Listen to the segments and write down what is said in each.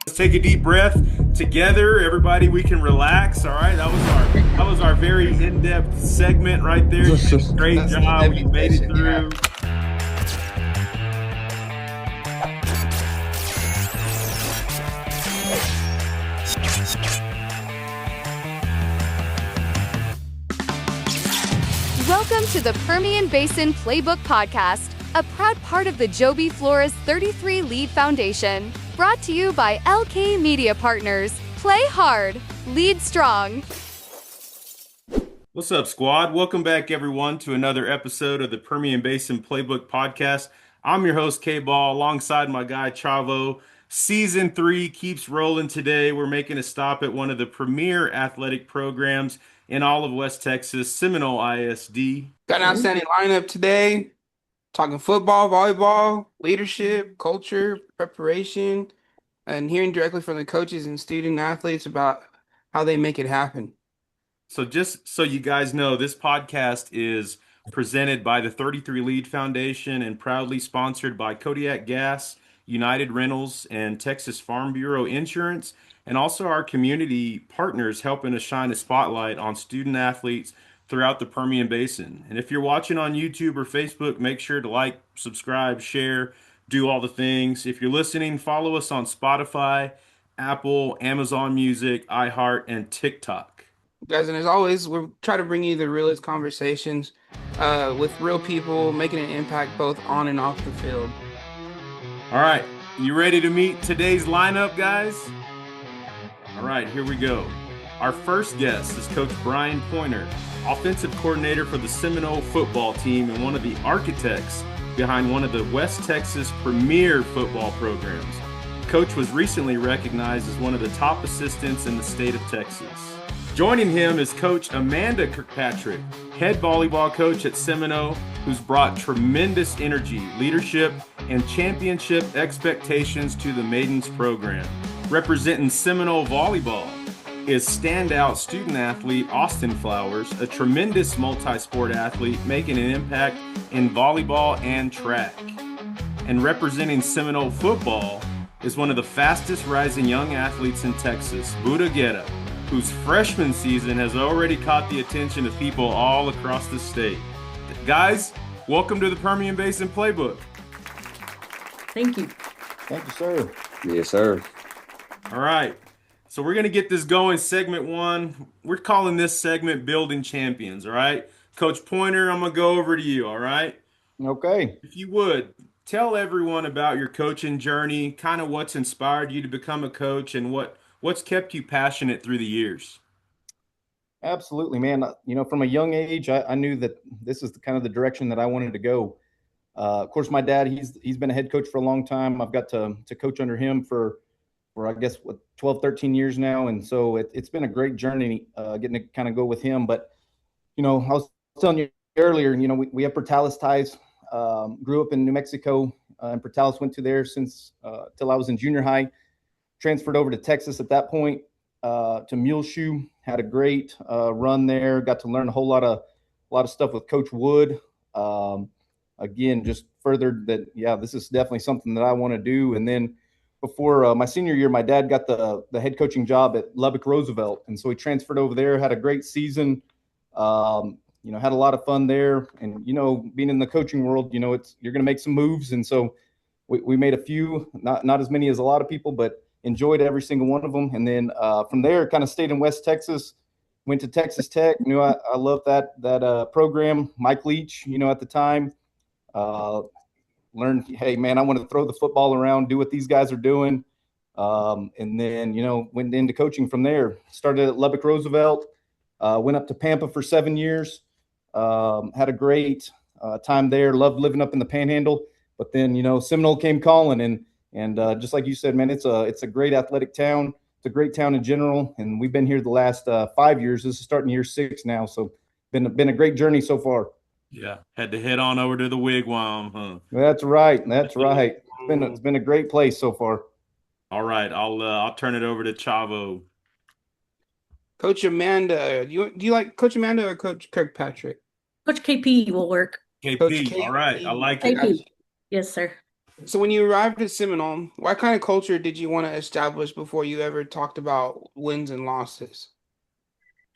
Let's take a deep breath together, everybody. We can relax. All right, that was our very in-depth segment right there. You did a great That's a job. heavy We made it session, yeah. through. Welcome to the Permian Basin Playbook Podcast, a proud part of the Joby Flores 33 Lead Foundation. Brought to you by LK Media Partners. Play hard, lead strong. What's up, squad? Welcome back, everyone, to another episode of the Permian Basin Playbook Podcast. I'm your host, K-Ball, alongside my guy, Chavo. Season 3 keeps rolling today. We're making a stop at one of the premier athletic programs in all of West Texas, Seminole ISD. Got an outstanding lineup today. Talking football, volleyball, leadership, culture, preparation, and hearing directly from the coaches and student athletes about how they make it happen. So just so you guys know, this podcast is presented by the 33 Lead Foundation and proudly sponsored by Kodiak Gas, United Rentals, and Texas Farm Bureau Insurance, and also our community partners helping to shine a spotlight on student athletes throughout the Permian Basin. And if you're watching on YouTube or Facebook, make sure to like, subscribe, share, do all the things. If you're listening, follow us on Spotify, Apple, Amazon Music, iHeart, and TikTok. Guys, and as always, we're trying to bring you the realest conversations with real people, making an impact both on and off the field. All right, you ready to meet today's lineup, guys? All right, here we go. Our first guest is Coach Brian Poynor, offensive coordinator for the Seminole football team and one of the architects behind one of the West Texas premier football programs. Coach was recently recognized as one of the top assistants in the state of Texas. Joining him is Coach Amanda Kirkpatrick, head volleyball coach at Seminole, who's brought tremendous energy, leadership, and championship expectations to the Maidens program. Representing Seminole volleyball is standout student athlete Austyn Flowers, a tremendous multi-sport athlete making an impact in volleyball and track. And representing Seminole football is one of the fastest rising young athletes in Texas, Buddha Guerra, whose freshman season has already caught the attention of people all across the state. Guys, welcome to the Permian Basin Playbook. Thank you. Thank you, sir. Yes, sir. All right, so we're going to get this going. Segment 1, we're calling this segment Building Champions, all right? Coach Poynor, I'm going to go over to you, all right? Okay. If you would, tell everyone about your coaching journey, kind of what's inspired you to become a coach and what's kept you passionate through the years. Absolutely, man. From a young age, I knew that this is kind of the direction that I wanted to go. Of course, my dad, he's been a head coach for a long time. I've got to coach under him for I guess, 12, 13 years now. And so it's been a great journey getting to kind of go with him. But, I was telling you earlier, we have Portales ties. Grew up in New Mexico, and Portales went to there since till I was in junior high. Transferred over to Texas at that point to Muleshoe. Had a great run there. Got to learn a lot of stuff with Coach Wood. Again, just furthered that. Yeah, this is definitely something that I want to do. And then before my senior year, my dad got the head coaching job at Lubbock Roosevelt, and so he transferred over there. Had a great season. Had a lot of fun there. And being in the coaching world, you're going to make some moves, and so we made a few, not as many as a lot of people, but enjoyed every single one of them. And then from there, kind of stayed in West Texas, went to Texas Tech. Knew I loved that program. Mike Leach, at the time, learned, hey, man, I want to throw the football around, do what these guys are doing. And then, went into coaching from there. Started at Lubbock Roosevelt, went up to Pampa for 7 years. Had a great time there. Loved living up in the Panhandle. But then, Seminole came calling, and just like you said, man, it's a great athletic town. It's a great town in general, and we've been here the last 5 years. This is starting year 6 now, so been a great journey so far. Yeah, had to head on over to the wigwam, huh? That's right. It's been a great place so far. All right, I'll turn it over to Chavo. Coach Amanda, do you like Coach Amanda or Coach Kirkpatrick? Coach KP will work. KP, Coach KP. all right, I like it. KP. Yes, sir. So when you arrived at Seminole, what kind of culture did you want to establish before you ever talked about wins and losses?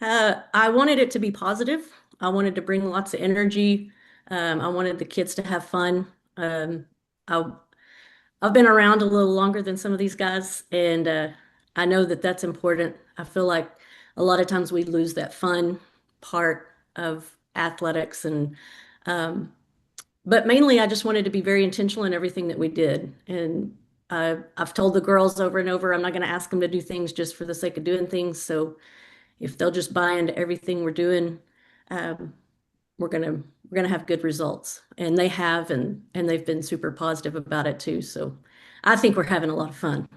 I wanted it to be positive. I wanted to bring lots of energy. I wanted the kids to have fun. I, I've been around a little longer than some of these guys, and I know that that's important. I feel like a lot of times we lose that fun part of athletics, and but mainly I just wanted to be very intentional in everything that we did. And I've told the girls over and over, I'm not going to ask them to do things just for the sake of doing things. So if they'll just buy into everything we're doing, um, we're gonna have good results. And they have, and they've been super positive about it too. So I think we're having a lot of fun.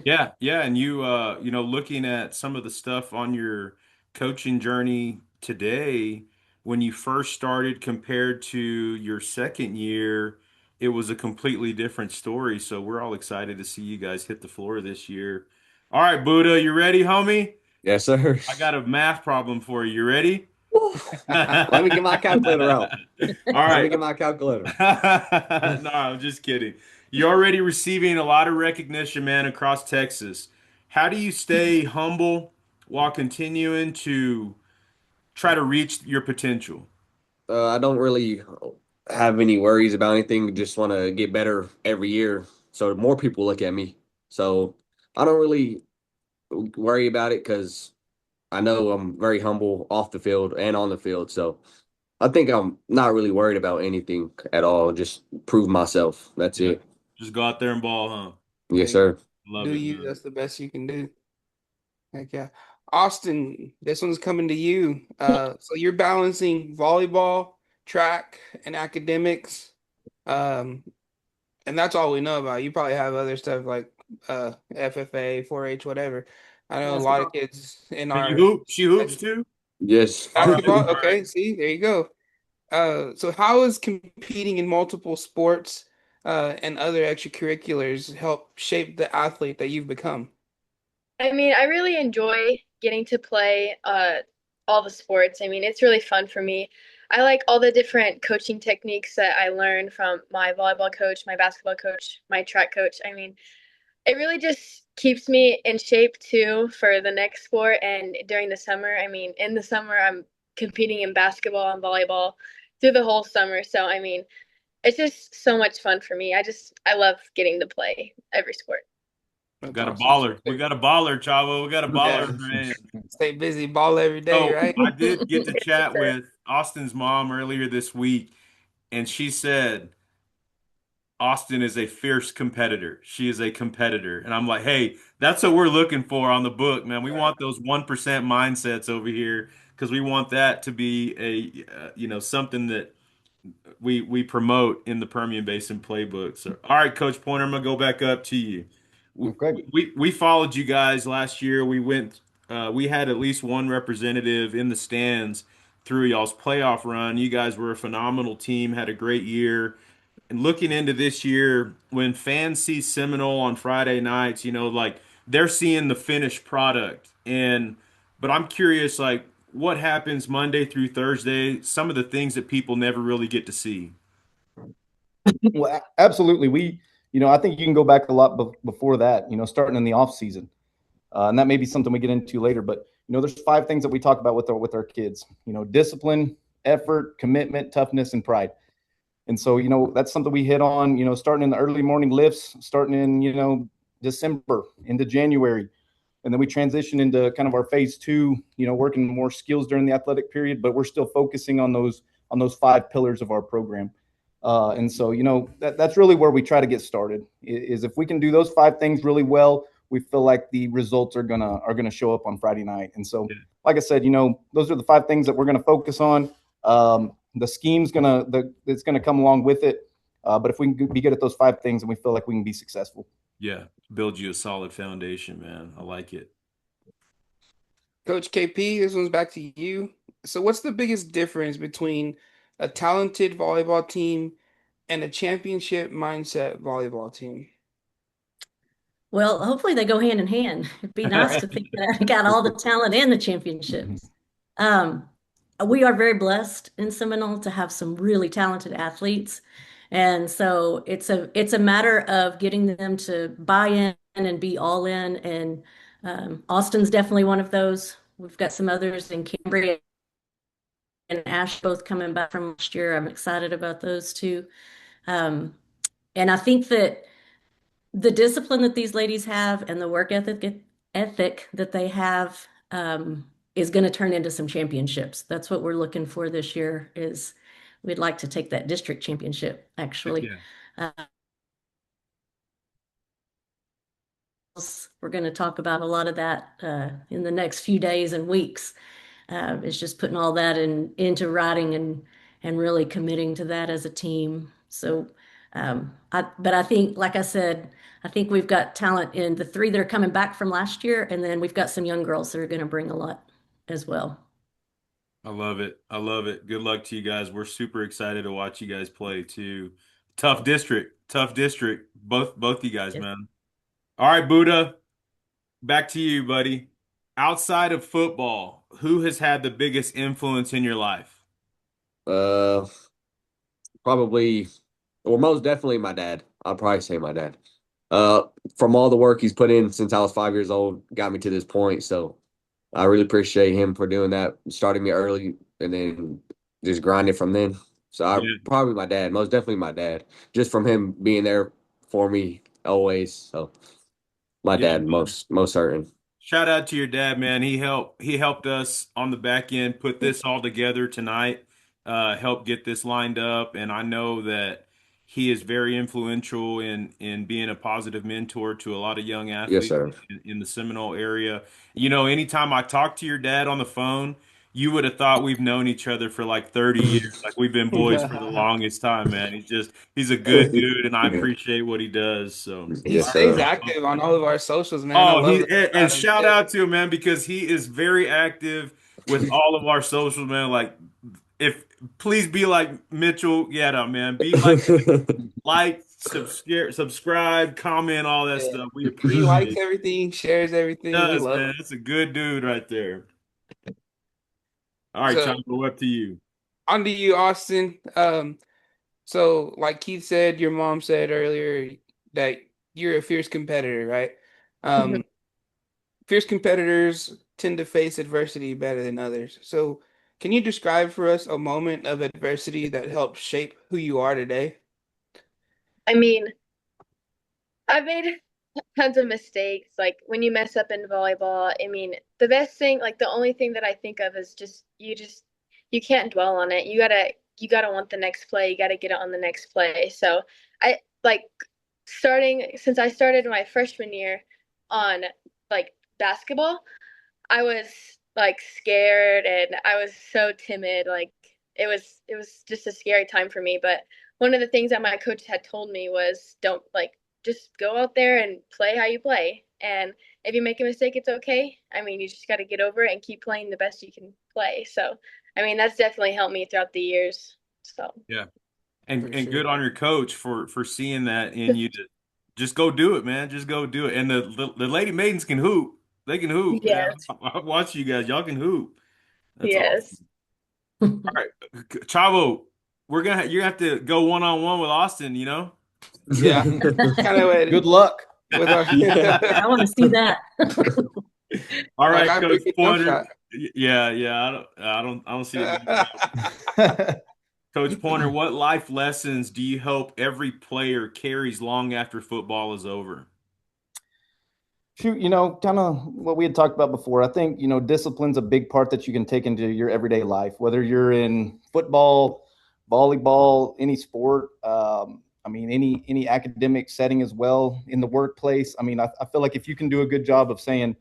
Yeah, yeah, and you know, looking at some of the stuff on your coaching journey today, when you first started compared to your second year, it was a completely different story. So we're all excited to see you guys hit the floor this year. All right, Buddha, you ready, homie? Yes, sir. I got a math problem for you. You ready? Let me get my calculator out. All Let me right. get my calculator. No, I'm just kidding. You're already receiving a lot of recognition, man, across Texas. How do you stay humble while continuing to try to reach your potential? I don't really have any worries about anything. Just want to get better every year, so more people look at me. So I don't really worry about it because I know I'm very humble off the field and on the field. So I think I'm not really worried about anything at all. Just prove myself. That's Yeah. it. Just go out there and ball, huh? Yes, sir. Do Love it, you? man. That's the best you can do. Heck yeah. Austyn, this one's coming to you. So you're balancing volleyball, track, and academics. Um, and that's all we know about. You probably have other stuff like FFA, 4-H, whatever. I know a lot of Basketball. kids in And you our hoop? She hoops too? Yes. All right. basketball. All right. Okay, see, there you go. So how is competing in multiple sports and other extracurriculars help shape the athlete that you've become? I mean, I really enjoy getting to play all the sports. I mean, it's really fun for me. I like all the different coaching techniques that I learned from my volleyball coach, my basketball coach, my track coach. I mean, it really just keeps me in shape too for the next sport and during the summer. I mean, in the summer, I'm competing in basketball and volleyball through the whole summer. So, I mean, it's just so much fun for me. I love getting to play every sport. We That's got a awesome. baller. We got a baller, Chavo. We got a baller, Yeah. man. Stay busy, ball every day, So right? I did get to Yes, chat sir. with Austin's mom earlier this week, and she said Austyn is a fierce competitor. She is a competitor. And I'm like, hey, that's what we're looking for on the book, man. We want those 1% mindsets over here because we want that to be you know, something that we promote in the Permian Basin playbook. So, all right, Coach Poynor, I'm gonna go back up to you. We Okay. we followed you guys last year. We had at least one representative in the stands through y'all's playoff run. You guys were a phenomenal team, had a great year. And looking into this year, when fans see Seminole on Friday nights, you know, like they're seeing the finished product. But I'm curious, like, what happens Monday through Thursday? Some of the things that people never really get to see. Well, absolutely. I think you can go back a lot before that, starting in the off season. And that may be something we get into later, but there's 5 things that we talk about with our kids, discipline, effort, commitment, toughness, and pride. And so, that's something we hit on, starting in the early morning lifts, starting in, December into January. And then we transition into kind of our phase 2, working more skills during the athletic period, but we're still focusing on those 5 pillars of our program. And so, that's really where we try to get started is if we can do those 5 things really well, we feel like the results are gonna show up on Friday night. And so, like I said, those are the 5 things that we're gonna focus on. The scheme's it's gonna come along with it. But if we can be good at those 5 things, then we feel like we can be successful. Yeah, build you a solid foundation, man. I like it. Coach KP, this one's back to you. So what's the biggest difference between a talented volleyball team and a championship mindset volleyball team? Well, hopefully they go hand in hand. It'd be nice to think that I got all the talent and the championships. Um, we are very blessed in Seminole to have some really talented athletes. And so it's a matter of getting them to buy in and be all in. And Austyn's definitely one of those. We've got some others in Cambria and Ash both coming back from last year. I'm excited about those too. Um, and I think that the discipline that these ladies have and the work ethic that they have is going to turn into some championships. That's what we're looking for this year. Is we'd like to take that district championship, Heck actually. yeah. We're going to talk about a lot of that in the next few days and weeks. It's just putting all that into writing and really committing to that as a team. So, but I think, like I said, I think we've got talent in the three that are coming back from last year, and then we've got some young girls that are going to bring a lot as well. I love it. I love it. Good luck to you guys. We're super excited to watch you guys play too. Tough district. Tough district. Both you guys, Yes. man. All right, Buddha, back to you, buddy. Outside of football, who has had the biggest influence in your life? Uh, Probably, or most definitely my dad. I'll probably say my dad. Uh, from all the work he's put in since I was 5 years old, got me to this point. So I really appreciate him for doing that, starting me early and then just grinding from then. So I Yeah. probably my dad, most definitely my dad, just from him being there for me always. So my Yeah, dad, man. most certain. Shout out to your dad, man. He helped us on the back end put this all together tonight, help get this lined up, and I know that he is very influential in being a positive mentor to a lot of young Yes, athletes sir. in the Seminole area. You know, anytime I talk to your dad on the phone, you would have thought we've known each other for like 30 years. Like we've been boys for the longest time, man. He's a good dude and I appreciate what he does. So, He Yes, all right, stays sir. man. active on all of our socials, man. I Oh, love he that and about him. shout Yeah. out to him, man, because he is very active with all of our socials, man. Like, if please be like Mitchell Yetta, man. Be like, subscribe, comment, all that Yeah. stuff. We He appreciate likes it. everything, shares everything. We Does, love man. him. That's a good dude right there. All right, So Chapo, up to you. on to you, Austyn. So like Keith said, your mom said earlier that you're a fierce competitor, right? Um, Fierce competitors tend to face adversity better than others. So can you describe for us a moment of adversity that helped shape who you are today? I mean, I've made tons of mistakes. Like when you mess up in volleyball, I mean, the best thing, like the only thing that I think of is just you can't dwell on it. You gotta want the next play. You gotta get it on the next play. So I like starting since I started my freshman year on like basketball, I was like scared and I was so timid. Like it was just a scary time for me. But one of the things that my coach had told me was don't like just go out there and play how you play. And if you make a mistake, it's okay. I mean, you just got to get over it and keep playing the best you can play. So, I mean, that's definitely helped me throughout the years. So, Yeah. And For and good sure. on your coach for seeing that in you to just go do it, man. Just go do it. And the Lady Maidens can hoop. They can hoop, man. yes, I watch you guys. Y'all can hoop. That's yes. awesome. All right, Chavo, you're gonna have to go one on one with Austyn. You know. Yeah, kind of Good luck. with our I want to see that. All like right, I Coach break a jump Poynter. shot. Yeah. I don't see it going well. Coach Poynter, what life lessons do you hope every player carries long after football is over? Shoot, kind of what we had talked about before. I think, discipline's a big part that you can take into your everyday life, whether you're in football, volleyball, any sport. I mean, any academic setting as well in the workplace. I mean, I feel like if you can do a good job of saying,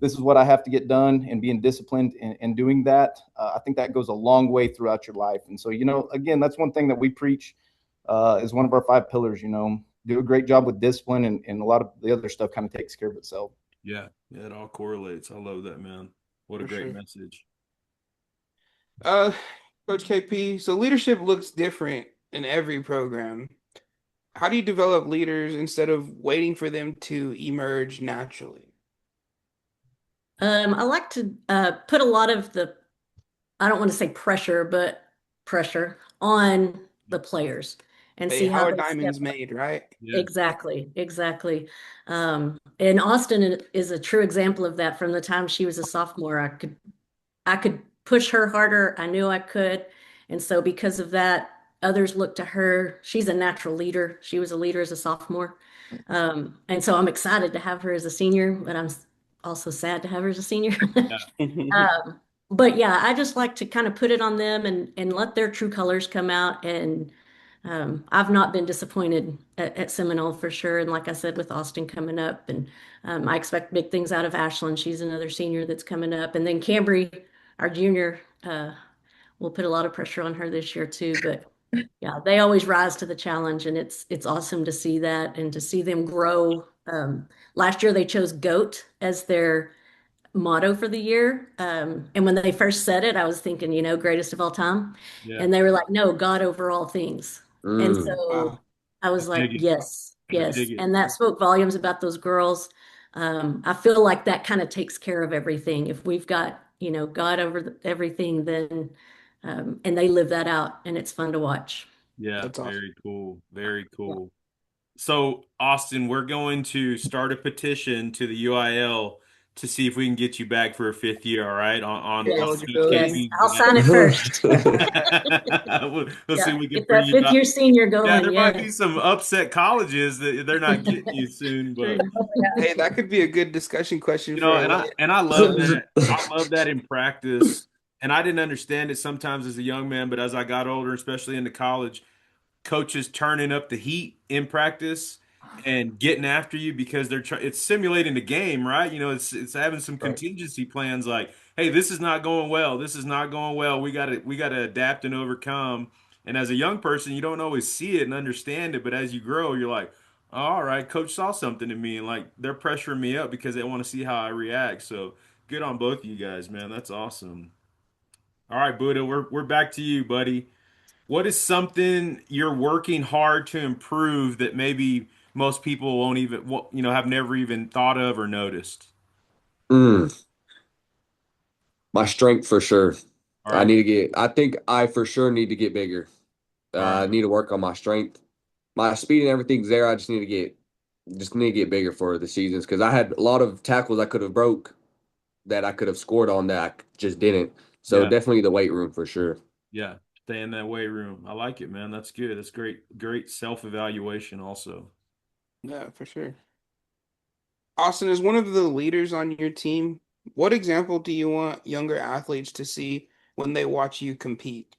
this is what I have to get done and being disciplined and doing that, I think that goes a long way throughout your life. And so, again, that's one thing that we preach is one of our 5 pillars, do a great job with discipline and a lot of the other stuff kind of takes care of itself. Yeah, it all correlates. I love that, man. What a For great sure. message. Uh, Coach KP, so leadership looks different in every program. How do you develop leaders instead of waiting for them to emerge naturally? I like to put a lot of I don't want to say pressure, but pressure on the players. and Hey, see how how are they step diamonds made, right? Yeah. Exactly. And Austyn is a true example of that. From the time she was a sophomore, I could push her harder. I knew I could. And so because of that, others look to her. She's a natural leader. She was a leader as a sophomore. And so I'm excited to have her as a senior, but I'm also sad to have her as a senior. Um, but yeah, I just like to kind of put it on them and let their true colors come out. And I've not been disappointed at Seminole for sure. And like I said, with Austyn coming up, and I expect big things out of Ashlyn. She's another senior that's coming up. And then Cambry, our junior, will put a lot of pressure on her this year too. But yeah, they always rise to the challenge, and it's awesome to see that and to see them grow. Last year they chose GOAT as their motto for the year. And when they first said it, I was thinking, greatest of all time. Yeah. And they were like, no, God over all things. And Mm. so Wow. I was like, Dig it. yes, I yes. dig it. And that spoke volumes about those girls. I feel like that kind of takes care of everything. If we've got, God over everything, then, and they live that out, and it's fun to watch. Yeah, That's awesome. very cool. Very cool. So, Austyn, we're going to start a petition to the UIL to see if we can get you back for a fifth year, all right? On Your Coach eligibility. Yes, KP's I'll sign it first. we'll see Yeah, if we can get bring that you fifth back. year senior Yeah, going. there might be Yes. some upset colleges that they're not getting you soon, but True. Hey, that could be a good discussion question for a and I love that. I love that in practice. And I didn't understand it sometimes as a young man, but as I got older, especially into college, coaches turning up the heat in practice and getting after you because it's simulating the game, right? It's having some Right. contingency plans like, hey, this is not going well. This is not going well. We got to adapt and overcome. And as a young person, you don't always see it and understand it, but as you grow, you're like, oh, all right, coach saw something in me and like they're pressuring me up because they want to see how I react. So good on both of you guys, man. That's awesome. All right, Buddha, we're back to you, buddy. What is something you're working hard to improve that maybe most people won't even, have never even thought of or noticed? Mm. My strength for sure. All right. I think I for sure need to get bigger. All I right. need to work on my strength. My speed and everything's there. I just need to get bigger for the seasons because I had a lot of tackles I could have broke that I could have scored on that I just didn't. So Yeah. definitely the weight room for sure. Yeah. Stay in that weight room. I like it, man. That's good. That's great. Great self-evaluation also. Yeah, for sure. Austyn, is one of the leaders on your team. What example do you want younger athletes to see when they watch you compete?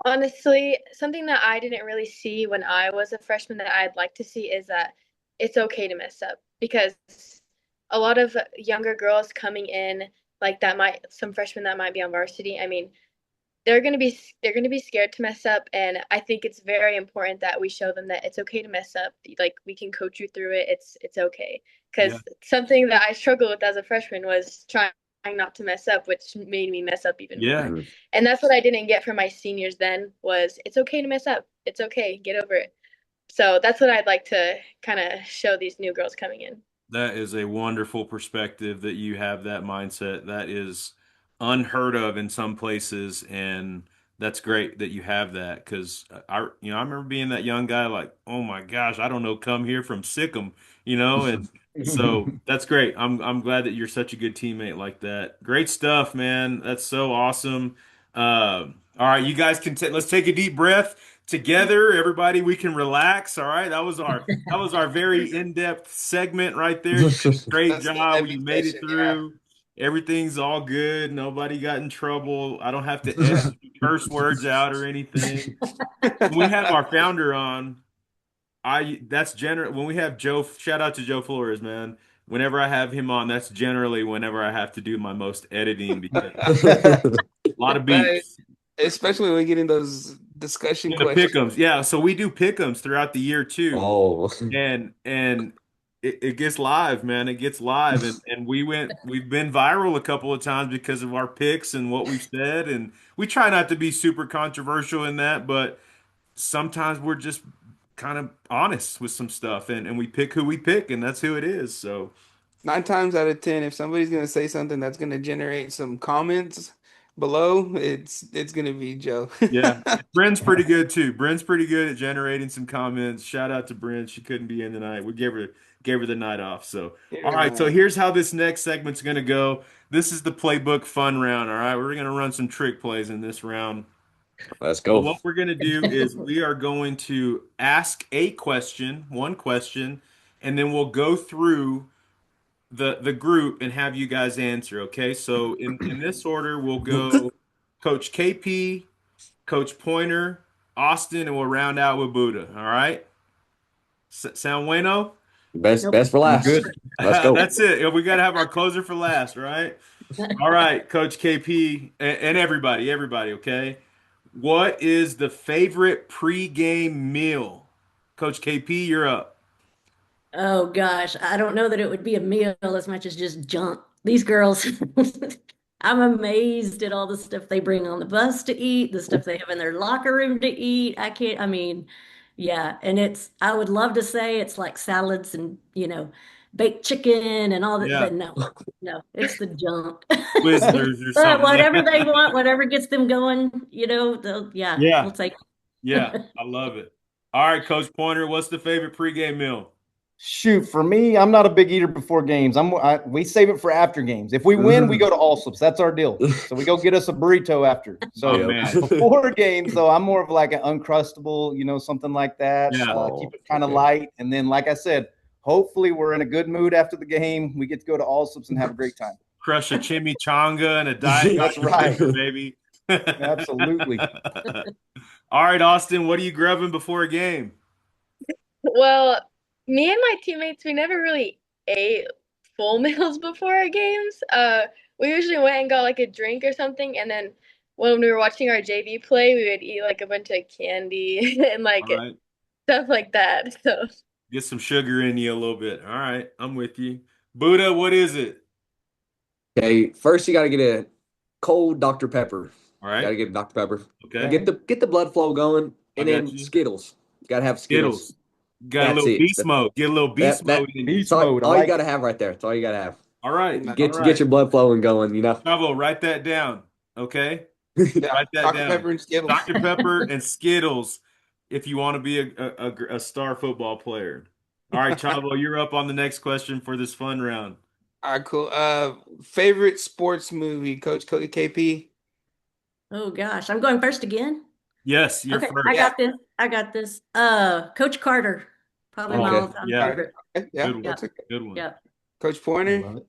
Honestly, something that I didn't really see when I was a freshman that I'd like to see is that it's okay to mess up because a lot of younger girls coming in, like some freshmen that might be on varsity, I mean, they're going to be scared to mess up, and I think it's very important that we show them that it's okay to mess up. Like, we can coach you through it. It's okay. Yeah. Because something that I struggled with as a freshman was trying not to mess up, which made me mess up even Yeah. more. Mhm. And that's what I didn't get from my seniors then was it's okay to mess up. It's okay. Get over it. So that's what I'd like to kind of show these new girls coming in. That is a wonderful perspective that you have that mindset. That is unheard of in some places, and that's great that you have that because I remember being that young guy like, oh my gosh, I don't know, come here from Sikkim, and so that's great. I'm glad that you're such a good teammate like that. Great stuff, man. That's so awesome. All right, you guys let's take a deep breath together, everybody. We can relax. All right, that was our very in-depth segment right there. You did a great That's the job. heavy You made it session, yeah. through. Everything's all good. Nobody got in trouble. I don't have to edit curse words out or anything. When we have our founder on, that's general when we have Joe, shout out to Joe Flores, man. Whenever I have him on, that's generally whenever I have to do my most editing because a lot of Right. beats. Especially when we get in those discussion In the questions. pick'ems. Yeah, so we do pick'ems throughout the year too. Oh, And it gets live, man. It gets live, and we've been viral a couple of times because of our picks and what we've said, and we try not to be super controversial in that, but sometimes we're just kind of honest with some stuff, and we pick who we pick, and that's who it is. So 9 times out of 10, if somebody's gonna say something that's gonna generate some comments, below, it's gonna be Joe. Yeah, Bryn's pretty good too. Bryn's pretty good at generating some comments. Shout out to Bryn. She couldn't be in tonight. We gave her the night off. So, all Yeah, right. So man. here's how this next segment's gonna go. This is the playbook fun round. All right, we're gonna run some trick plays in this round. Let's So go. what we're gonna do is we are going to ask a question, one question, and then we'll go through the group and have you guys answer. Okay. So in this order, we'll go Coach KP. Coach Poynor, Austyn, and we'll round out with Buddha. All right. Sound bueno? Best Nope. for last. Good. Let's go. That's it. We got to have our closer for last, right? All right, Coach KP and everybody, okay? What is the favorite pregame meal? Coach KP, you're up. Oh gosh, I don't know that it would be a meal as much as just junk. These girls, I'm amazed at all the stuff they bring on the bus to eat, the stuff they have in their locker room to eat. I mean, yeah, and I would love to say it's like salads and, baked chicken and all that, Yeah. but no, it's the junk. Twizzlers or But something. whatever they want, whatever gets them going, Yeah. we'll take it. Yeah, I love it. All right, Coach Poynor, what's the favorite pregame meal? Shoot, for me, I'm not a big eater before games. We save it for after games. If we win, we go to Allsup's. That's our deal. So we go get us a burrito after. So Oh, man. before games, though, I'm more of like an Uncrustable, something like that. Yeah. Keep it kind of light. And then, like I said, hopefully we're in a good mood after the game. We get to go to Allsup's and have a great time. Crush a chimichanga and a diet That's Dr. right. Pepper, baby. Absolutely. All right, Austyn, what are you grubbing before a game? Well, me and my teammates, we never really ate full meals before our games. We usually went and got like a drink or something, and then when we were watching our JV play, we would eat like a bunch of candy and like All right. stuff like that. So Get some sugar in you a little bit. All right, I'm with you. Buddha, what is it? Okay, first you got to get a cold Dr. Pepper. All Got to right. get a Dr. Pepper. Okay. Get the blood flow going, and I then got you. Skittles. Got to have Skittles. Skittles. Got a That's little it. beast mode. Get a little beast That- mode in you. Beast That's all, mode. I all you like got to it. have right there. That's all you got to have. All right. Get All right. get your blood flowing going. Bravo, write that down. Okay. Yeah, Write that Dr. down. Pepper and Skittles. Dr. Pepper and Skittles if you want to be a star football player. All right, Chavo, you're up on the next question for this fun round. All right, cool. Favorite sports movie, Coach KP? Oh gosh, I'm going first again. Yes, you're Okay, first. I got this. Coach Carter, probably my Okay. all-time Yeah. favorite. Yeah, Good one. that's a Good one. Yeah. Coach I Poynor. love it.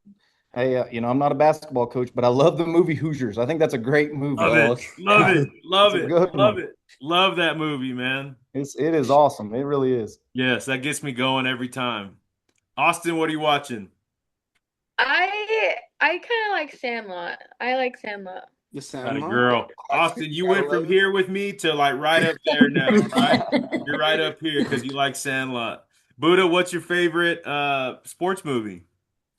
Hey, I'm not a basketball coach, but I love the movie Hoosiers. I think that's a great movie. Love Oh, it. Love it. Love It's a it. good Love one. it. Love that movie, man. It is awesome. It really is. Yes, that gets me going every time. Austyn, what are you watching? I kind of like Sandlot. I like Sandlot. The Got a Sandlot. girl. Austyn, you went from here with me to like right up there now, right? You're right up here because you like Sandlot. Buddha, what's your favorite sports movie?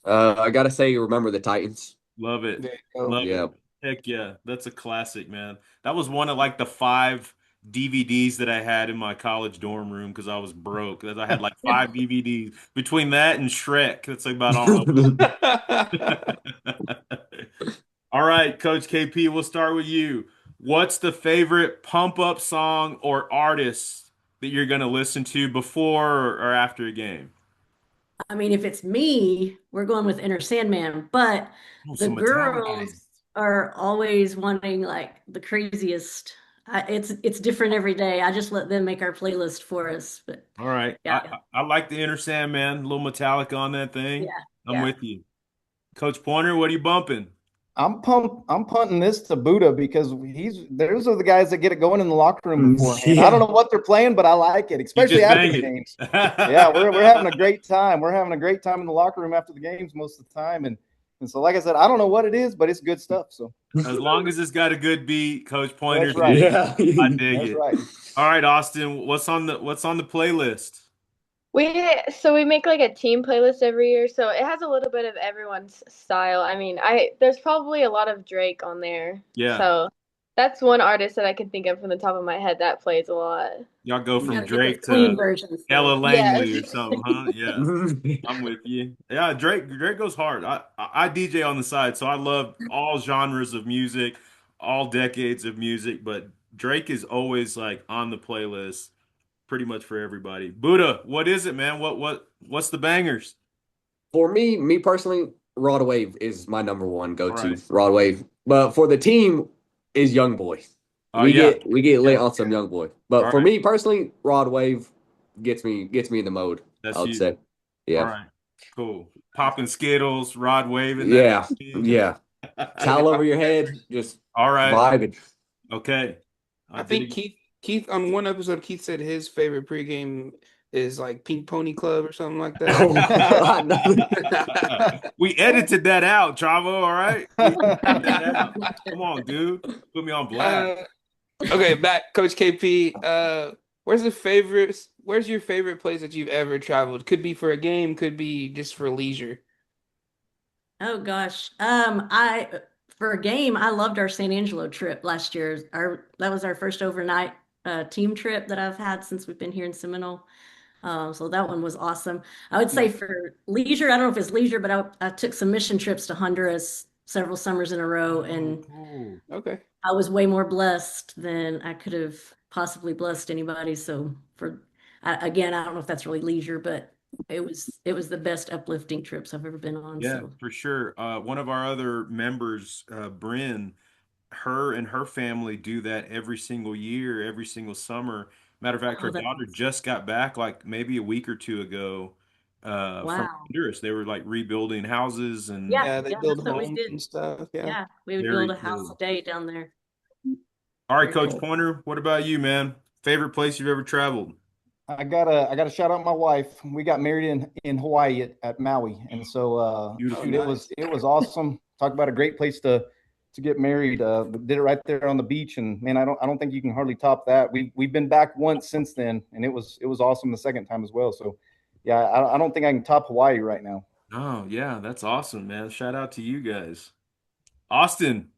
I got to say, remember the Titans. Love it. There you go. Love Yeah. it. Heck yeah. That's a classic, man. That was one of like the 5 DVDs that I had in my college dorm room because I was broke. I had like 5 DVDs. Between that and Shrek, that's about all of them. All right, Coach KP, we'll start with you. What's the favorite pump up song or artist that you're going to listen to before or after a game? I mean, if it's me, we're going with Inner Sandman, but Oh, the some girls Metallica. are always wanting like the craziest. It's different every day. I just let them make our playlist for us. But All right. yeah, I like the Inner Sandman, a little Metallica on that thing. yeah, I'm yeah. with you. Coach Poynor, what are you bumping? I'm punting this to Buddha because those are the guys that get it going in the locker room beforehand. Yeah. I don't know what they're playing, but I like it, especially just after bang the it. games. Yeah, we're having a great time. We're having a great time in the locker room after the games most of the time. And so, like I said, I don't know what it is, but it's good stuff. So As long as it's got a good beat, Coach Poynter's That's right. Yeah. I dig that's it. right. All right, Austyn, what's on the playlist? We make like a team playlist every year, so it has a little bit of everyone's style. I mean, there's probably a lot of Drake on there. Yeah. So that's one artist that I can think of from the top of my head that plays a lot. Y'all go You from gotta get Drake the clean to versions. Ella though. Langley Yes. or something, huh? Yeah. I'm with you. Yeah, Drake goes hard. I DJ on the side, so I love all genres of music, all decades of music, but Drake is always like on the playlist pretty much for everybody. Buddha, what is it, man? What's the bangers? For me personally, Rod Wave is my number one All go-to. right. Rod Wave. But for the team is Young Boy. Oh We yeah. get lit Yeah. on some Young Boy. But All for right. me personally, Rod Wave gets me in the mode, That's I would you. say. All Yeah. right. Cool. Popping Skittles, Rod waving Yeah. that. Yeah. Towel over your head, just All right. vibing. Okay. I think Keith on one episode, Keith said his favorite pregame is like Pink Pony Club or something like that. We edited that out, Chavo. All right. We edited that out. Come on, dude. Put me on blast. Okay, back, Coach KP. Where's your favorite place that you've ever traveled? Could be for a game, could be just for leisure. Oh gosh. For a game, I loved our San Angelo trip last year. That was our first overnight team trip that I've had since we've been here in Seminole. So that one was awesome. I would say for leisure, I don't know if it's leisure, but I took some mission trips to Honduras several summers in a row, and Cool. Okay. I was way more blessed than I could have possibly blessed anybody. So again, I don't know if that's really leisure, but it was the best uplifting trips I've ever been on. Yeah, So for sure. One of our other members, Bryn, her and her family do that every single year, every single summer. Matter of fact, her oh, that's daughter just got back like maybe a week or two ago from wow. Honduras. They were like rebuilding houses and Yeah, Yeah, they yeah, build that's what we homes did. and stuff. Yeah. Yeah, we would very build a house a cool. day down there. All right, Very Coach cool. Poynter, what about you, man? Favorite place you've ever traveled? I gotta shout out my wife. We got married in Hawaii at Maui, and so Beautiful. shoot, nice. it was awesome. Talk about a great place to get married. We did it right there on the beach, and man, I don't think you can hardly top that. We've been back once since then, and it was awesome the second time as well. So yeah, I don't think I can top Hawaii right now. Oh, yeah, that's awesome, man. Shout out to you guys. Austin,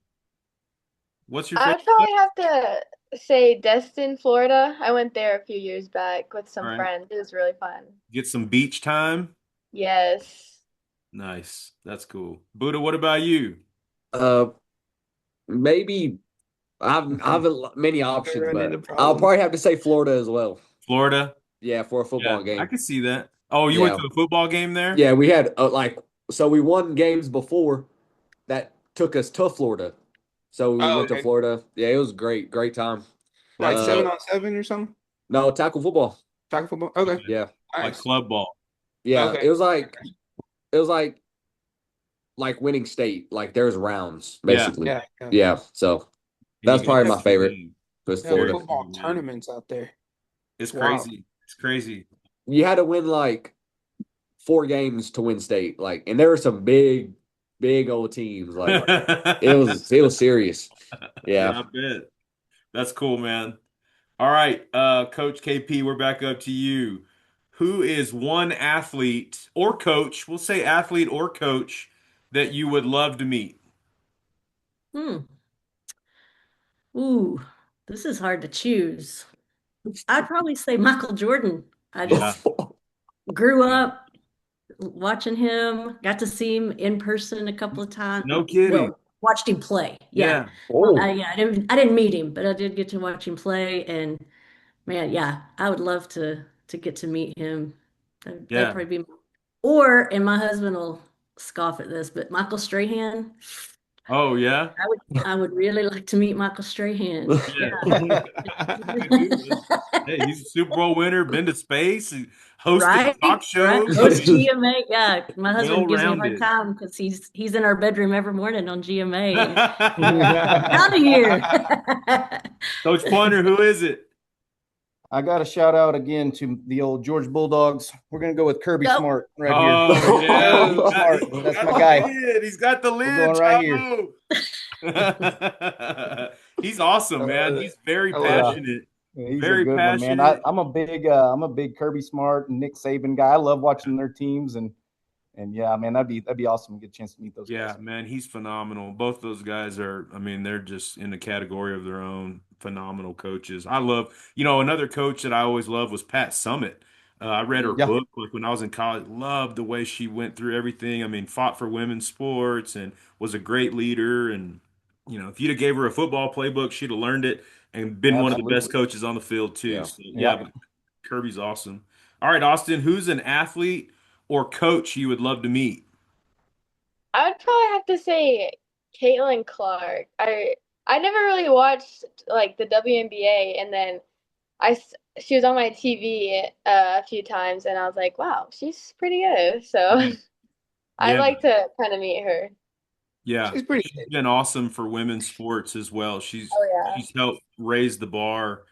what's your favorite I'd place? probably have to say Destin, Florida. I went there a few years back with All some right. friends. It was really fun. Get some beach time. Yes. Nice. That's cool. Buddha, what about you? Uh maybe I have many options, run into but I'll problems. probably have to say Florida as well. Florida? Yeah, for a Yeah, football I game. can see that. Oh, you went Yeah. to a football game there? Yeah, we had so we won games before that took us to Florida. So we Oh, went to okay. Florida. Yeah, it was great time. Like That's 7-on-7 or something? No, tackle football. Tackle football? Okay. Yeah. like Nice. club ball. Yeah, Okay. it was like winning state. Like there's rounds Yeah. basically. Yeah. Yeah, so And that's you probably guys my favorite win. was Yeah, Florida. football cool, man. tournaments out there. It's Wow. crazy. It's crazy. You had to win like 4 games to win state. Like, and there were some big old teams. Like it was serious. Yeah, Yeah. I bet. That's cool, man. All right, Coach KP, we're back up to you. Who is one athlete or coach, we'll say athlete or coach, that you would love to meet? Hmm. Ooh, this is hard to choose. I'd probably say Michael Jordan. I Yeah. just grew up watching him, got to see him in person a couple of times. No kidding. Well, watched him play. Yeah. Yeah. Oh, Yeah, I didn't meet him, but I did get to watch him play, and man, yeah, I would love to get to meet him. That'd Yeah. probably be and my husband will scoff at this, but Michael Strahan. Oh, yeah? I would really like to meet Michael Strahan. Yeah. Yeah. Good dude, man. Hey, he's a Super Bowl winner, been to space, and hosted Right, talk right. shows. Host GMA. Yeah, my husband gives me a hard Well-rounded. time because he's in our bedroom every morning on GMA. Out of here. Coach Poynter, who is it? I got to shout out again to the old George Bulldogs. We're gonna go with Kirby Yep. Smart right Oh, here. yeah. Kirby Smart, He's that's got my the guy. lid. He's got the lid, going right Chavo. He's awesome, man. He's very I love it. passionate. He's Very a good one, man. passionate. I'm a big Kirby Smart and Nick Saban guy. I love watching their teams and yeah, man, that'd be awesome to get a chance to meet those Yeah, guys. man, he's phenomenal. Both those guys are, I mean, they're just in a category of their own, phenomenal coaches. I love, another coach that I always loved was Pat Summitt. I read her Yeah. book like when I was in college. Loved the way she went through everything. I mean, fought for women's sports and was a great leader and if you'd have gave her a football playbook, she'd have learned it and been one of the best Absolutely. coaches on the field too. Yeah. So Yeah. but Kirby's awesome. All right, Austyn, who's an athlete or coach you would love to meet? I would probably have to say Caitlin Clark. I never really watched like the WNBA, and then she was on my TV a few times, and I was like, wow, she's pretty good. So I'd Yeah, like to kind of meet her. yeah. She's pretty She's good. been awesome for women's sports as well. She's Oh yeah. she's helped raise the bar.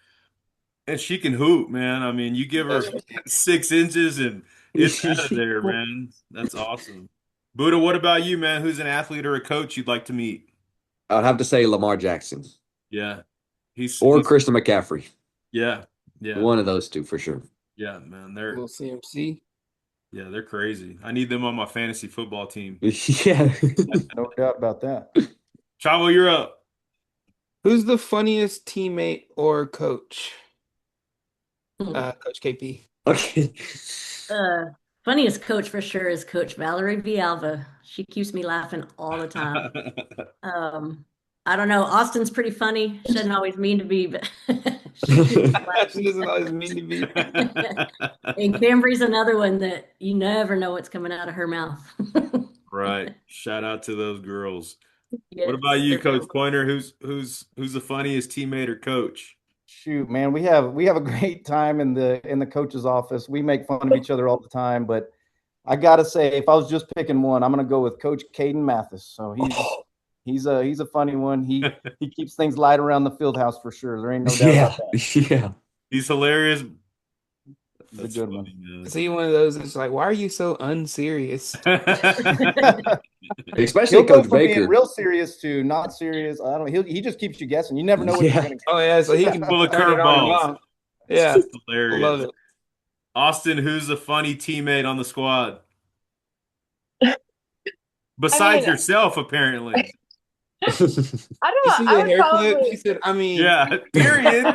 And she can hoop, man. I mean, you give her 6 inches and it's out of there, man. That's awesome. Buddha, what about you, man? Who's an athlete or a coach you'd like to meet? I'd have to say Lamar Jackson Yeah. or He's Christian McCaffrey. yeah. Yeah. One of those two for sure. Yeah, man. Little CMC. They're crazy. I need them on my fantasy football team. Yeah. No doubt about that. Chavo, you're up. Who's the funniest teammate or coach? Hmm. Coach KP. Okay. Funniest coach for sure is Coach Valerie Villalba. She keeps me laughing all the time. I don't know. Austyn's pretty funny. She doesn't always mean to be, but she keeps me She doesn't laughing. always mean to be. And Cambry's another one that you never know what's coming out of her mouth. Right. Shout out to those girls. Yes, What about you, they're Coach real. Poynter? Who's the funniest teammate or coach? Shoot, man, we have a great time in the coach's office. We make fun of each other all the time, but I gotta say, if I was just picking one, I'm gonna go with Coach Caden Mathis. So he's a funny one. He keeps things light around the field house for sure. There ain't no doubt Yeah. about that. Yeah. He's hilarious. He's a That's good funny, one. man. Is he one of those that's like, why are you so unserious? Especially He'll go Coach from being Baker. real serious to not serious. I don't know. He just keeps you guessing. You never know what Yeah. you're gonna get. Oh yeah, so he can Full of turn it on and curveballs. off. Yeah, It's I hilarious. love it. Austyn, who's a funny teammate on the squad? I Besides mean, yourself, apparently. I don't You know. see I the would hair clip? probably. She said, I mean, Yeah, period.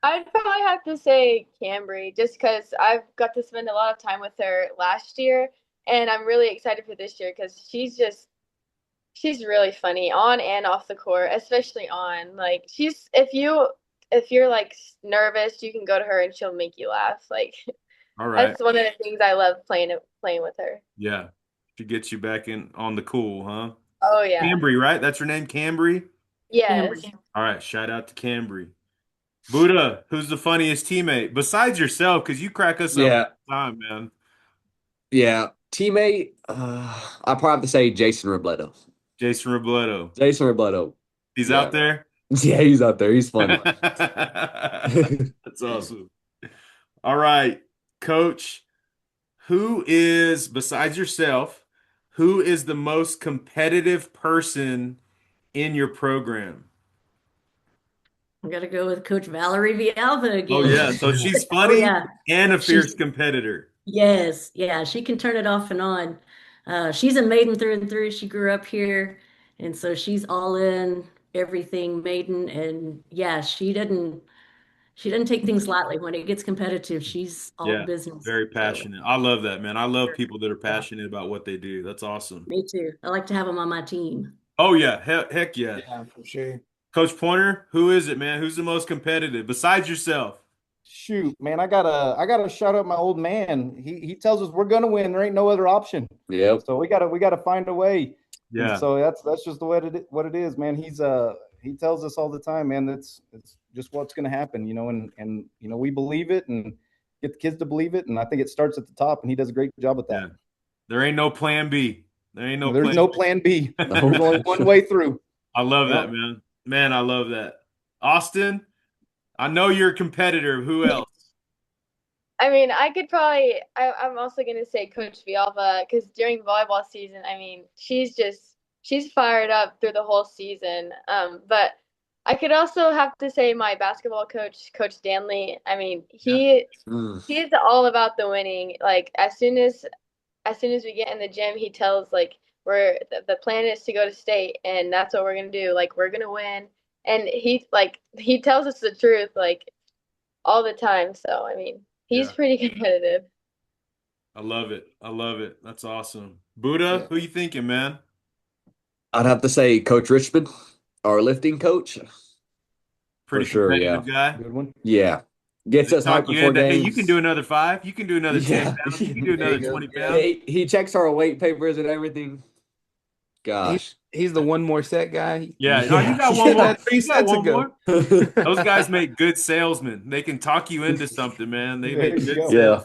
I'd probably have to say Cambry, just because I've got to spend a lot of time with her last year, and I'm really excited for this year because she's really funny on and off the court, especially on. Like if you're like nervous, you can go to her and she'll make you laugh. Like All right. that's one of the things I love playing with her. Yeah. She gets you back in on the cool, huh? Oh yeah. Cambry, right? That's her name, Cambry? Yes. Cambry. All right. Shout out to Cambry. Buddha, who's the funniest teammate? Besides yourself, because you crack us up Yeah. all the time, man. Yeah. Teammate, I probably have to say Jason Robledo. Jason Robledo. Jason Robledo. He's Yeah. out there? Yeah, he's out there. He's fun. That's awesome. All right, Coach, besides yourself, who is the most competitive person in your program? I gotta go with Coach Valerie Villalba again. Oh, yeah. So she's funny yeah. and a fierce She's- competitor. Yes, yeah, she can turn it off and on. She's a maiden through and through. She grew up here, and so she's all in everything maiden. And yeah, she doesn't take things lightly. When it gets competitive, she's all Yeah, business. very So, passionate. I love that, man. I love people that are passionate about what they do. That's awesome. me too. I like to have them on my team. Oh, yeah. Heck yeah. yeah, for sure. Coach Poynter, who is it, man? Who's the most competitive besides yourself? Shoot, man, I gotta shout out my old man. He tells us we're gonna win. There ain't no other option. Yep. So we gotta find a way. Yeah. And so that's just the way what it is, man. He tells us all the time, man. It's just what's gonna happen, and we believe it and get the kids to believe it. And I think it starts at the top, and he does a great job with that. Yeah. There ain't no plan B. There's no plan B. No. There's only one way through. I love Yep. that, man. Man, I love that. Austyn, I know you're a competitor. Who else? I mean, I'm also going to say Coach Villalba because during volleyball season, I mean, she's fired up through the whole season. But I could also have to say my basketball coach, Coach Stanley. I mean, he is all about the winning. Like as soon as we get in the gym, he tells like the plan is to go to state, and that's what we're gonna do. Like we're gonna win, and he tells us the truth like all the time. So I mean, he's Yeah. pretty competitive. I love it. That's awesome. Buddha, Yeah. who you thinking, man? I'd have to say Coach Richmond, our lifting coach. Pretty sure, yeah. competitive guy. Good one. Yeah. Gets They us talk hyped you before into, hey, games. you can do another 5. You can do another 10 Yeah. pounds. You can do There another you go. 20 Yeah. pounds. He checks our weight papers and everything. Gosh. He's the one more set guy. Yeah. Yeah. Oh, you got one more. That 3 You got sets one ago. more. Those guys make good salesmen. They can talk you into something, man. They There make you good go. sales.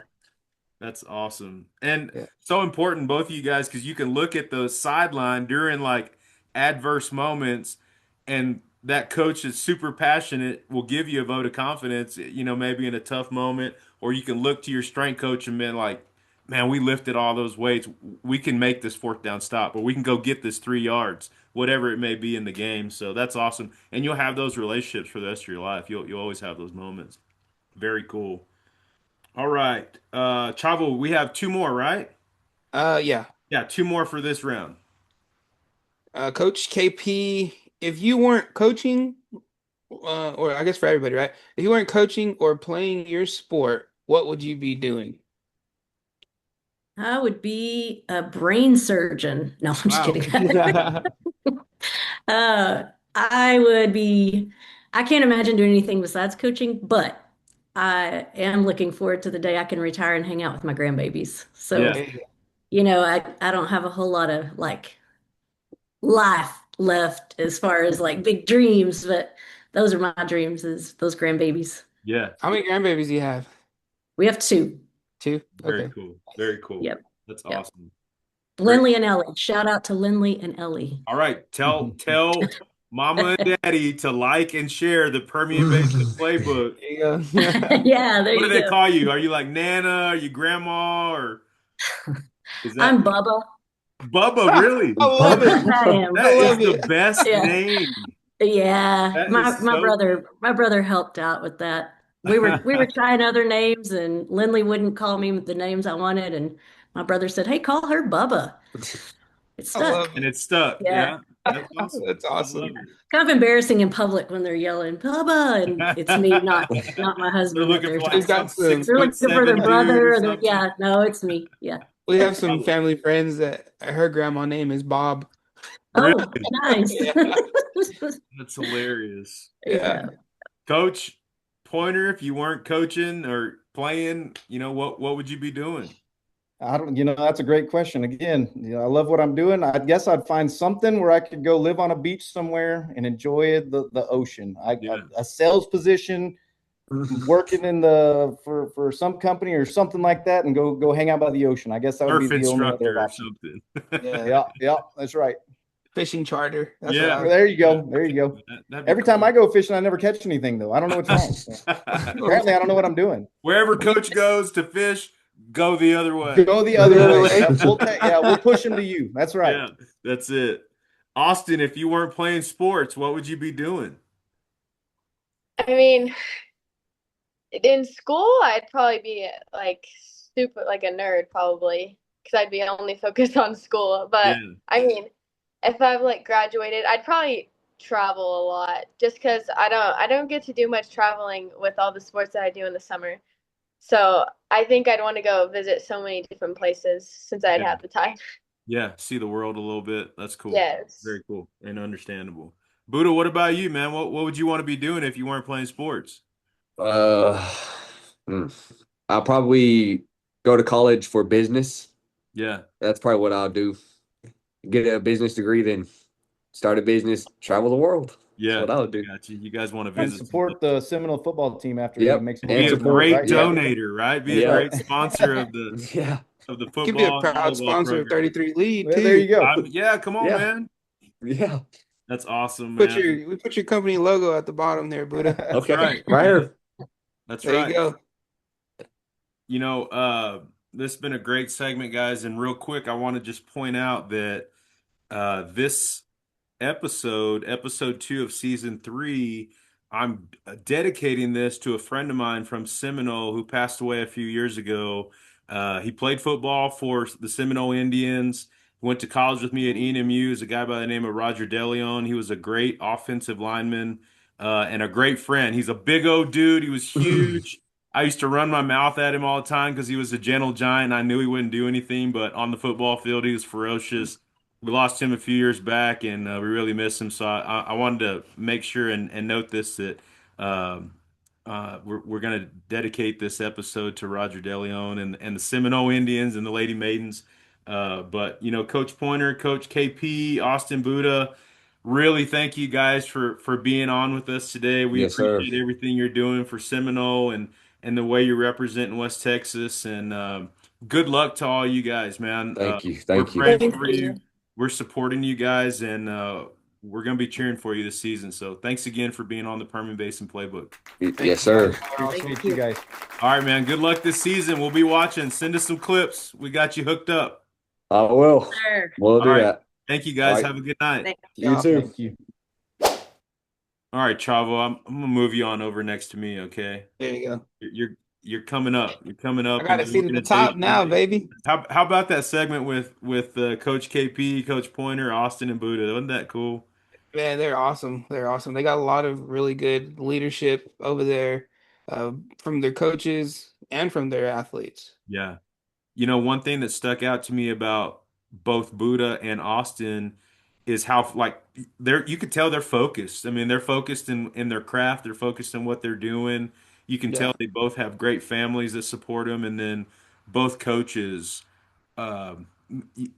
That's awesome. And Yeah. so important, both of you guys, because you can look at the sideline during like adverse moments, and that coach is super passionate, will give you a vote of confidence, maybe in a tough moment, or you can look to your strength coach and be like, man, we lifted all those weights. We can make this fourth down stop, or we can go get this 3 yards, whatever it may be in the game. So that's awesome. And you'll have those relationships for the rest of your life. You'll always have those moments. Very cool. All right. Chavo, we have 2 more, right? Yeah. Yeah, 2 more for this round. Coach KP, if you weren't coaching, or I guess for everybody, right? If you weren't coaching or playing your sport, what would you be doing? I would be a brain surgeon. No, I'm just Wow. kidding. I would be, I can't imagine doing anything besides coaching, but I am looking forward to the day I can retire and hang out with my grandbabies. So, Yeah. I don't have a whole lot of like life left as far as like big dreams, but those are my dreams is those grandbabies. Yeah. How many grandbabies do you have? We have 2. 2? Very Okay. cool. Very cool. Yep. That's Yep. awesome. Lindley and Ellie. Shout out to Lindley and Ellie. All right. Tell Mama and Daddy to like and share the Permian Basin Playbook. There you go. Yeah, there What do you they go. call you? Are you like Nana? Are you Grandma? Or is that I'm Bubba. Bubba? Really? I love it. I am. That I is love the it. best Yeah. name. Yeah, That my is so my brother helped out with that. We were trying other names, and Lindley wouldn't call me the names I wanted, and my brother said, "Hey, call her Bubba." It I stuck. love And it. it's stuck. Yeah. Yeah. That's awesome. That's I love awesome. it. Kind of embarrassing in public when they're yelling Bubba, and it's me, not my They're husband. that looking they're for like They've got some some. they're looking for 6'7" their dude brother, or or something. yeah, no, it's me. Yeah. We have some family friends that her grandma name is Bob. Oh, Really? nice. Yeah. That's hilarious. Yeah. Coach Poynor, if you weren't coaching or playing, what would you be doing? I don't, that's a great question. Again, I love what I'm doing. I guess I'd find something where I could go live on a beach somewhere and enjoy the ocean. Yeah. A sales position, working for some company or something like that, and go hang out by the ocean. I guess that would Surf be the only instructor other or option. something. Yeah, that's right. Fishing charter. That's Yeah. what I There you go. There you go. That'd be Every time cool. I go fishing, I never catch anything though. I don't know what's wrong. So, apparently, I don't know what I'm doing. Wherever coach goes to fish, go the other way. Go the other other way. way. We'll push them to you. That's right. Yeah, that's it. Austyn, if you weren't playing sports, what would you be doing? I mean, in school, I'd probably be like super like a nerd probably because I'd be only focused on school. But Yeah. I mean, if I've like graduated, I'd probably travel a lot just because I don't get to do much traveling with all the sports that I do in the summer. So I think I'd want to go visit so many different places since I'd Yeah. have the time. Yeah, see the world a little bit. That's cool. Yes. Very cool and understandable. Buddha, what about you, man? What would you want to be doing if you weren't playing sports? I'll probably go to college for business. Yeah. That's probably what I'll do. Get a business degree, then start a business, travel the world. Yeah. That's what I would do. Got you. You guys want to And visit. support the Seminole football team after Yep. they make some And Be a support, great right? Yeah. donator, right? Be Yeah. a great sponsor of the Yeah. football. You could be a and proud volleyball sponsor of program. 33 Lead Well, too. there you go. Yeah, come on, Yeah. man. Yeah. That's awesome, We man. put your company logo at the bottom there, Buddha. That's Okay. right. Right here. That's There right. you go. This has been a great segment, guys. And real quick, I want to just point out that this episode 2 of season 3, I'm dedicating this to a friend of mine from Seminole who passed away a few years ago. He played football for the Seminole Indians. Went to college with me at ENMU. Is a guy by the name of Roger DeLeon. He was a great offensive lineman and a great friend. He's a big old dude. He was huge. I used to run my mouth at him all the time because he was a gentle giant. I knew he wouldn't do anything, but on the football field, he was ferocious. we lost him a few years back, and we really miss him. So I wanted to make sure and note this that um, we're going to dedicate this episode to Roger DeLeon and the Seminole Indians and the Lady Maidens. But Coach Poynor, Coach KP, Austyn Buddha, really thank you guys for being on with us today. We Yes, sir. appreciate everything you're doing for Seminole and the way you're representing West Texas. And good luck to all you guys, man. Thank you. We're Thank you. praying Thank for you. you. We're supporting you guys, and we're going to be cheering for you this season. So thanks again for being on the Permian Basin Playbook. Yes, sir. Appreciate you guys. All right, man. Good luck this season. We'll be watching. Send us some clips. We got you hooked up. I will. Sure. We'll do All right. that. Thank you, guys. All right. Have a good night. Thank You too. Thank you. All right, Chavo. I'm gonna move you on over next to me. Okay. There you go. You're coming up. You're coming up. I got in a the seat at the top organization. now, baby. How about that segment with Coach KP, Coach Poynor, Austyn, and Buddha? Wasn't that cool? Man, they're awesome. They're awesome. They got a lot of really good leadership over there, from their coaches and from their athletes. Yeah. One thing that stuck out to me about both Buddha and Austyn is how like you could tell they're focused. I mean, they're focused in their craft, they're focused in what they're doing. You can Yeah, tell they both have great families that support them, and then both coaches, um,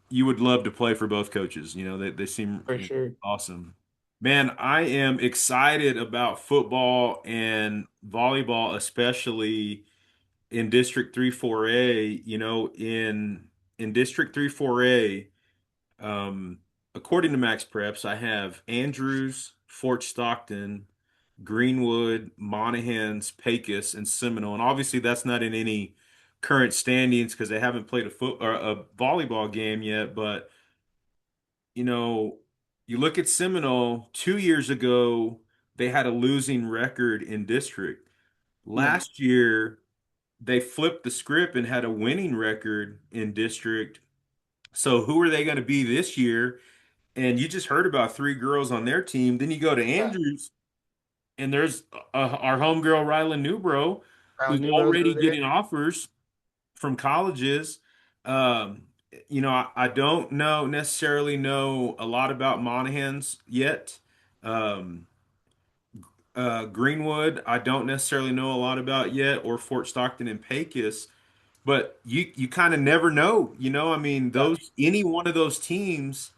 you would love to play for both coaches. They seem for sure. awesome. Man, I am excited about football and volleyball, especially in District 3 4A, in District 3 4A, according to Max Preps, I have Andrews, Fort Stockton, Greenwood, Monahans, Pecos, and Seminole. And obviously that's not in any current standings because they haven't played a foot or a volleyball game yet, but you know, you look at Seminole 2 years ago, they had a losing record in district. Yeah, Last year, they flipped the script and had a winning record in district. So who are they going to be this year? And you just heard about three girls on their team. Then you go to yeah. Andrews, and there's our homegirl Rylan Newbro, who's Brown Nero's already over there. getting offers from colleges. Um, I don't necessarily know a lot about Monahans yet. Um, Greenwood, I don't necessarily know a lot about yet, or Fort Stockton and Pecos. But you kind of never know, I mean, Yeah, those any one of those teams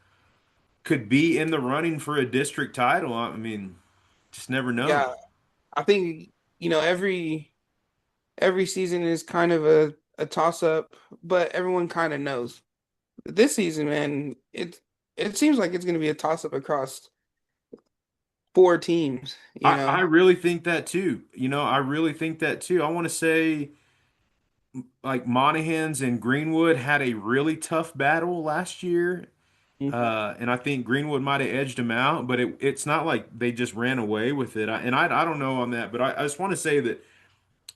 could be in the running for a district title. I mean, just never know. yeah. I think every season is kind of a toss up, but everyone kind of knows. This season, man, it seems like it's going to be a toss up across four teams, you I know. really think that too. I really think that too. I want to say like Monahans and Greenwood had a really tough battle last year. Mhm. And I think Greenwood might have edged them out, but it's not like they just ran away with it. I don't know on that, but I just want to say that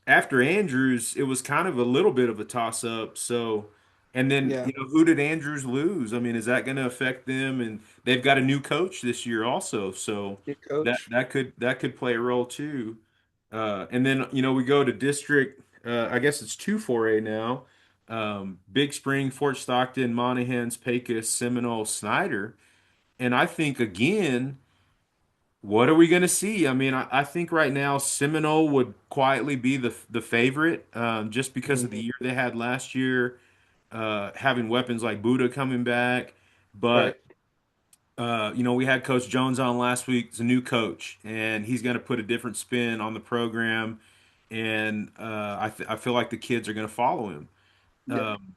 after Andrews, it was kind of a little bit of a toss up. So, and then, Yeah, who did Andrews lose? I mean, is that going to affect them? And they've got a new coach this year also. So good that coach. that could play a role too. And then, we go to district, I guess it's 2 4A now. Big Spring, Fort Stockton, Monahans, Pecos, Seminole, Snyder. And I think again, what are we going to see? I mean, I think right now Seminole would quietly be the favorite, just because of the Mhm. year they had last year, having weapons like Buddha coming back. Right. But we had Coach Jones on last week. He's a new coach, and he's going to put a different spin on the program. And I feel like the kids are going to follow him. Yeah. Um,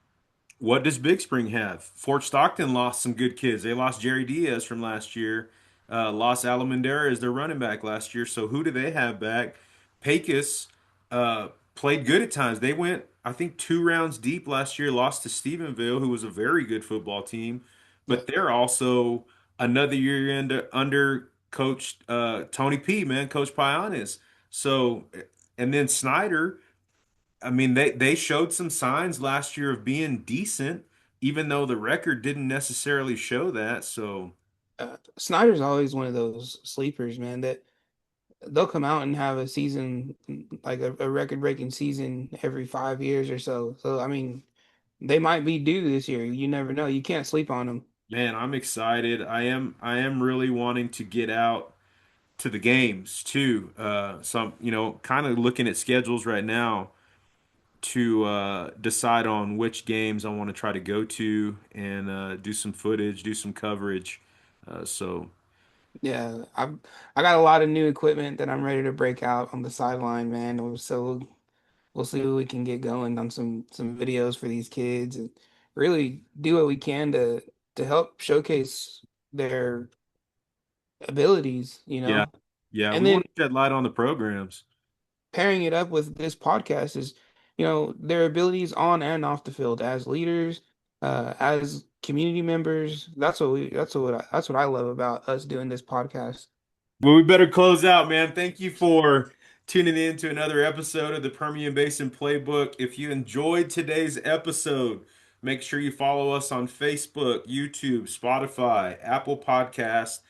what does Big Spring have? Fort Stockton lost some good kids. They lost Jerry Diaz from last year. Lost Alamandera as their running back last year. So who do they have back? Pecos played good at times. They went, I think, 2 rounds deep last year. Lost to Stephenville, who was a very good football team. Yeah. But they're also another year under Coach Tony P. Man, Coach Payanes. So, and then Snyder. I mean, they showed some signs last year of being decent, even though the record didn't necessarily show that. So, Snyder's always one of those sleepers, man, that they'll come out and have a season like a record-breaking season every 5 years or so. So, I mean, they might be due this year. You never know. You can't sleep on them. Man, I'm excited. I am really wanting to get out to the games too. So I'm, kind of looking at schedules right now to decide on which games I want to try to go to and do some footage, do some coverage. So Yeah, I got a lot of new equipment that I'm ready to break out on the sideline, man. So we'll see what we can get going on some videos for these kids and really do what we can to help showcase their abilities, yeah, yeah, And we want then to shed light on the programs. pairing it up with this podcast is, their abilities on and off the field as leaders, as community members. That's what I love about us doing this podcast. Well, we better close out, man. Thank you for tuning in to another episode of the Permian Basin Playbook. If you enjoyed today's episode, make sure you follow us on Facebook, YouTube, Spotify, Apple Podcasts,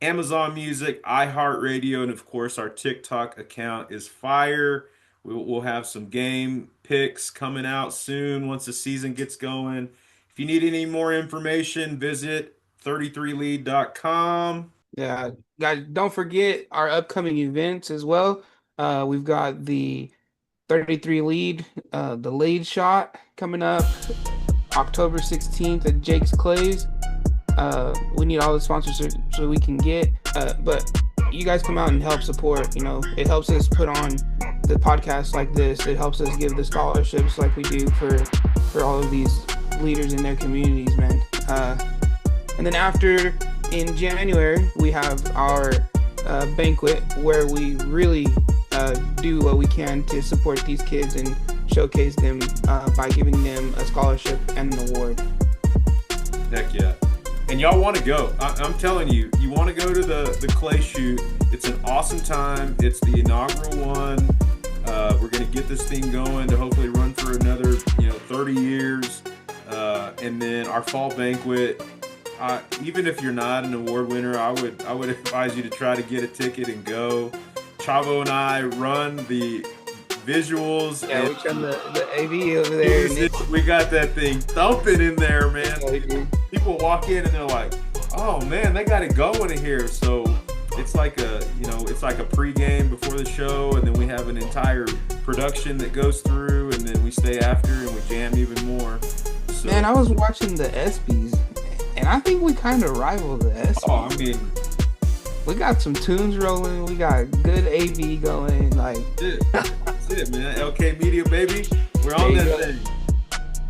Amazon Music, iHeartRadio, and of course, our TikTok account is fire. We'll have some game picks coming out soon once the season gets going. If you need any more information, visit 33lead.com. Yeah, guys, don't forget our upcoming events as well. We've got the 33 lead, the lead shot coming up October 16th at Jake's Clays. We need all the sponsors so we can get, but you guys come out and help support. It helps us put on the podcast like this. It helps us give the scholarships like we do for all of these leaders in their communities, man. And then after, in January, we have our banquet where we really do what we can to support these kids and showcase them by giving them a scholarship and an award. Heck yeah. And y'all want to go. I'm telling you, you want to go to the clay shoot. It's an awesome time. It's the inaugural one. We're going to get this thing going to hopefully run for another 30 years. And then our fall banquet. Even if you're not an award winner, I would advise you to try to get a ticket and go. Chavo and I run the visuals. Yeah, we turn the AV over there. We got that thing thumping in there, man. People walk in and they're like, "Oh man, they got it going in here." So it's like a pregame before the show, and then we have an entire production that goes through, and then we stay after and we jam even more. So, man, I was watching the ESPYs. And I think we kind of rival the ESPYs. Oh, I mean, we got some tunes rolling. We got good AV going. That's it, man. LK Media, baby. We're on that thing.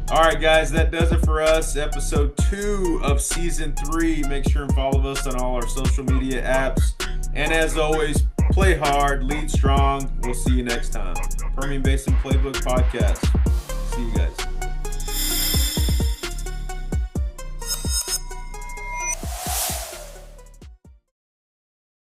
All right, guys, that does it for us. Episode 2 of Season 3. Make sure and follow us on all our social media apps. And as always, play hard, lead strong. We'll see you next time. Permian Basin Playbook Podcast. See you guys.